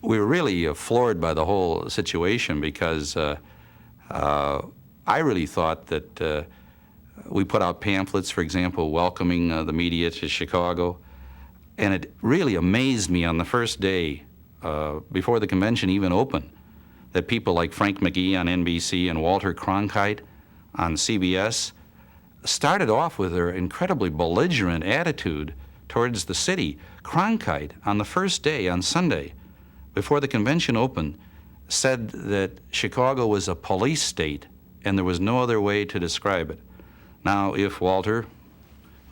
we were really floored by the whole situation because I really thought that we put out pamphlets, for example, welcoming the media to Chicago, and it really amazed me on the first day, before the convention even opened, that people like Frank McGee on NBC and Walter Cronkite on CBS started off with their incredibly belligerent attitude towards the city. Cronkite, on the first day, on Sunday, before the convention opened, said that Chicago was a police state and there was no other way to describe it. Now, if Walter,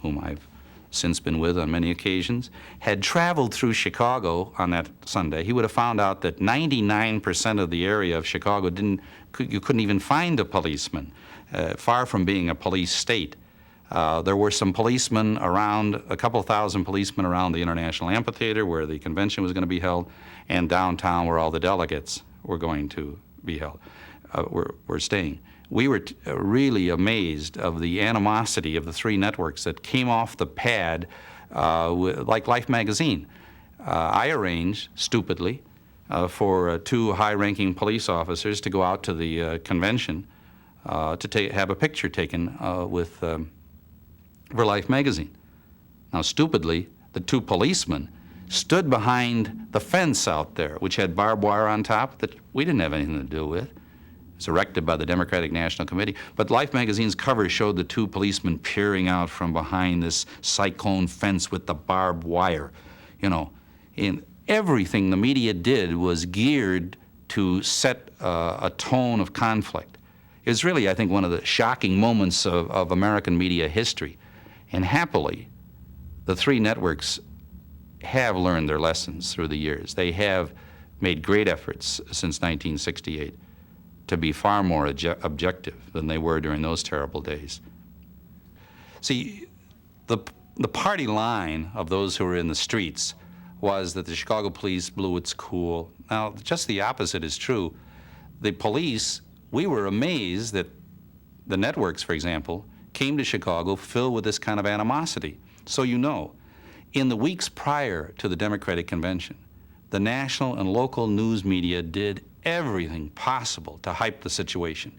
whom I've since been with on many occasions, had traveled through Chicago on that Sunday, he would have found out that 99% of the area of Chicago you couldn't even find a policeman, far from being a police state. There were some policemen around, a couple thousand policemen around the International Amphitheater where the convention was going to be held, and downtown where all the delegates were going to be held, were staying. We were really amazed of the animosity of the three networks that came off the pad, like Life magazine. I arranged, stupidly, for two high-ranking police officers to go out to the convention to have a picture taken for Life magazine. Now, stupidly, the two policemen stood behind the fence out there, which had barbed wire on top that we didn't have anything to do with. It was erected by the Democratic National Committee. But Life magazine's cover showed the two policemen peering out from behind this cyclone fence with the barbed wire. You know, and everything the media did was geared to set a tone of conflict. It was really, I think, one of the shocking moments of American media history. And happily, the three networks have learned their lessons through the years. They have made great efforts since 1968 to be far more objective than they were during those terrible days. See, the party line of those who were in the streets was that the Chicago police blew its cool. Now, just the opposite is true. The police, we were amazed that the networks, for example, came to Chicago filled with this kind of animosity. So you know, in the weeks prior to the Democratic Convention, the national and local news media did everything possible to hype the situation.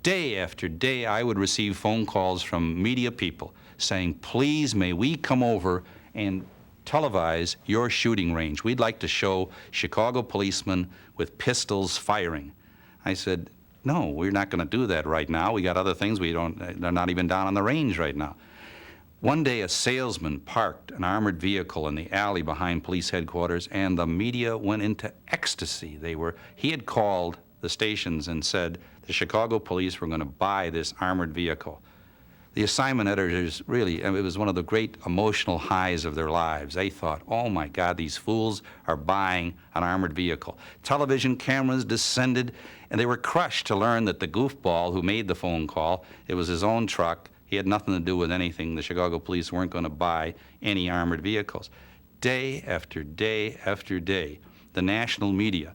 Day after day, I would receive phone calls from media people saying, please, may we come over and televise your shooting range. We'd like to show Chicago policemen with pistols firing. I said, no, we're not going to do that right now. We got other things. They're not even down on the range right now. One day, a salesman parked an armored vehicle in the alley behind police headquarters, and the media went into ecstasy. He had called the stations and said the Chicago police were going to buy this armored vehicle. The assignment editors really, it was one of the great emotional highs of their lives. They thought, oh my God, these fools are buying an armored vehicle. Television cameras descended, and they were crushed to learn that the goofball who made the phone call, it was his own truck. He had nothing to do with anything. The Chicago police weren't going to buy any armored vehicles. Day after day after day, the national media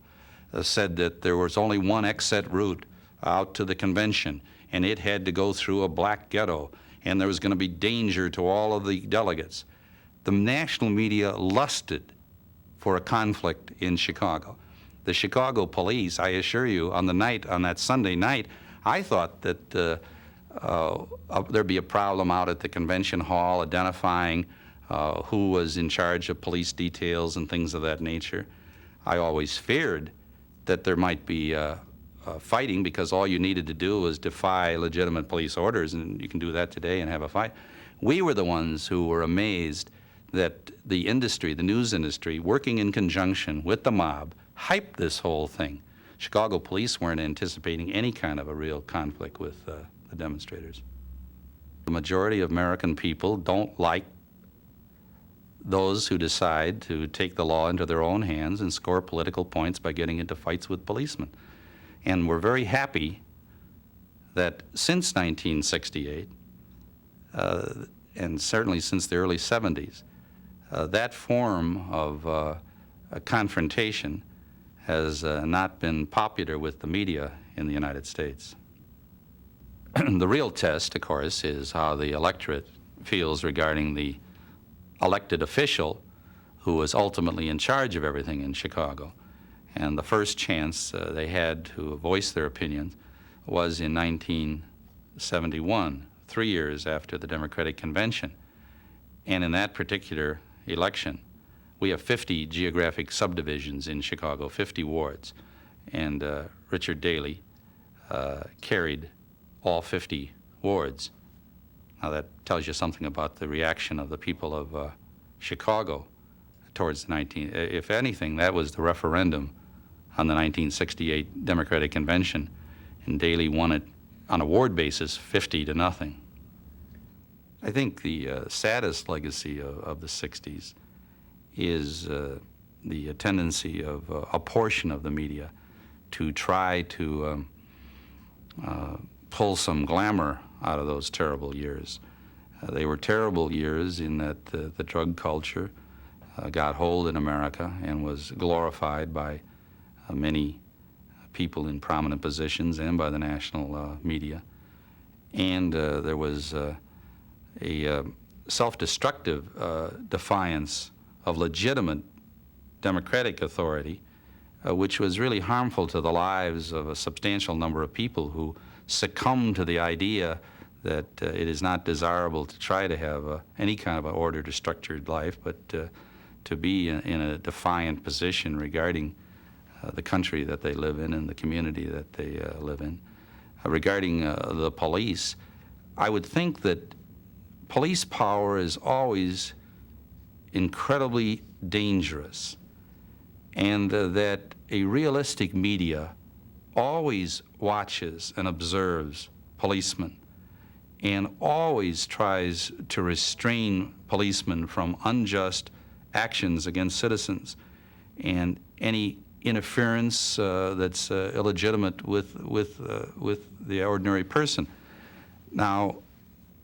said that there was only one exit route out to the convention, and it had to go through a black ghetto, and there was going to be danger to all of the delegates. The national media lusted for a conflict in Chicago. The Chicago police, I assure you, on that Sunday night, I thought that there'd be a problem out at the convention hall identifying who was in charge of police details and things of that nature. I always feared that there might be fighting, because all you needed to do was defy legitimate police orders, and you can do that today and have a fight. We were the ones who were amazed that the industry, the news industry, working in conjunction with the mob, hyped this whole thing. Chicago police weren't anticipating any kind of a real conflict with the demonstrators. The majority of American people don't like those who decide to take the law into their own hands and score political points by getting into fights with policemen. And we're very happy that since 1968, and certainly since the early 70s, that form of a confrontation has not been popular with the media in the United States. The real test, of course, is how the electorate feels regarding the elected official who was ultimately in charge of everything in Chicago. And the first chance they had to voice their opinions was in 1971, 3 years after the Democratic Convention. And in that particular election, we have 50 geographic subdivisions in Chicago, 50 wards. And Richard Daley carried all 50 wards. Now that tells you something about the reaction of the people of Chicago towards the if anything, that was the referendum on the 1968 Democratic Convention, and Daley won it on a ward basis 50-0. I think the saddest legacy of the 60s is the tendency of a portion of the media to try to pull some glamour out of those terrible years. They were terrible years in that the drug culture got hold in America and was glorified by many people in prominent positions and by the national media. And there was a self-destructive defiance of legitimate democratic authority, which was really harmful to the lives of a substantial number of people who succumbed to the idea that it is not desirable to try to have any kind of an ordered or structured life, but to be in a defiant position regarding the country that they live in and the community that they live in. Regarding the police, I would think that police power is always incredibly dangerous, and that a realistic media always watches and observes policemen and always tries to restrain policemen from unjust actions against citizens and any interference that's illegitimate with the ordinary person. Now,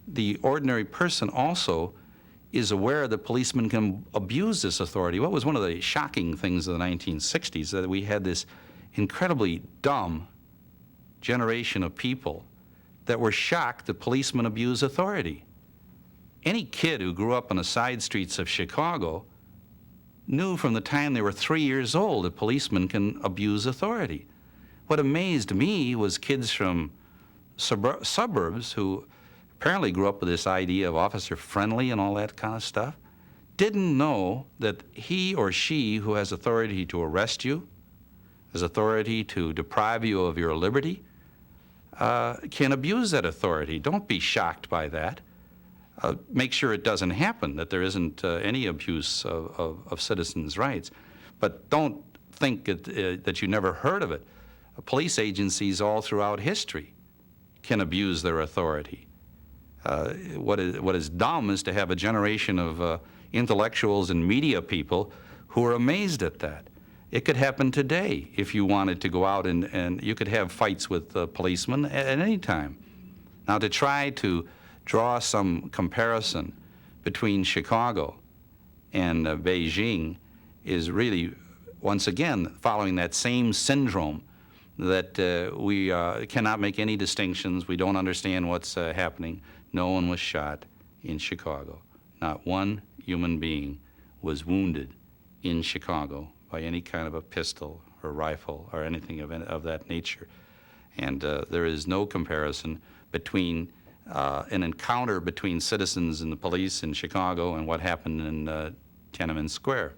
the ordinary person also is aware that policemen can abuse this authority. What was one of the shocking things of the 1960s, that we had this incredibly dumb generation of people that were shocked that policemen abuse authority. Any kid who grew up on the side streets of Chicago knew from the time they were 3 years old that policemen can abuse authority. What amazed me was kids from suburbs who apparently grew up with this idea of officer friendly and all that kind of stuff, didn't know that he or she who has authority to arrest you, has authority to deprive you of your liberty, can abuse that authority. Don't be shocked by that. Make sure it doesn't happen, that there isn't any abuse of citizens' rights. But don't think that you never heard of it. Police agencies all throughout history can abuse their authority. What is dumb is to have a generation of intellectuals and media people who are amazed at that. It could happen today if you wanted to go out and you could have fights with policemen at any time. Now, to try to draw some comparison between Chicago and Beijing is really, once again, following that same syndrome that we cannot make any distinctions. We don't understand what's happening. No one was shot in Chicago. Not one human being was wounded in Chicago by any kind of a pistol or rifle or anything of that nature. And there is no comparison between an encounter between citizens and the police in Chicago and what happened in Tiananmen Square.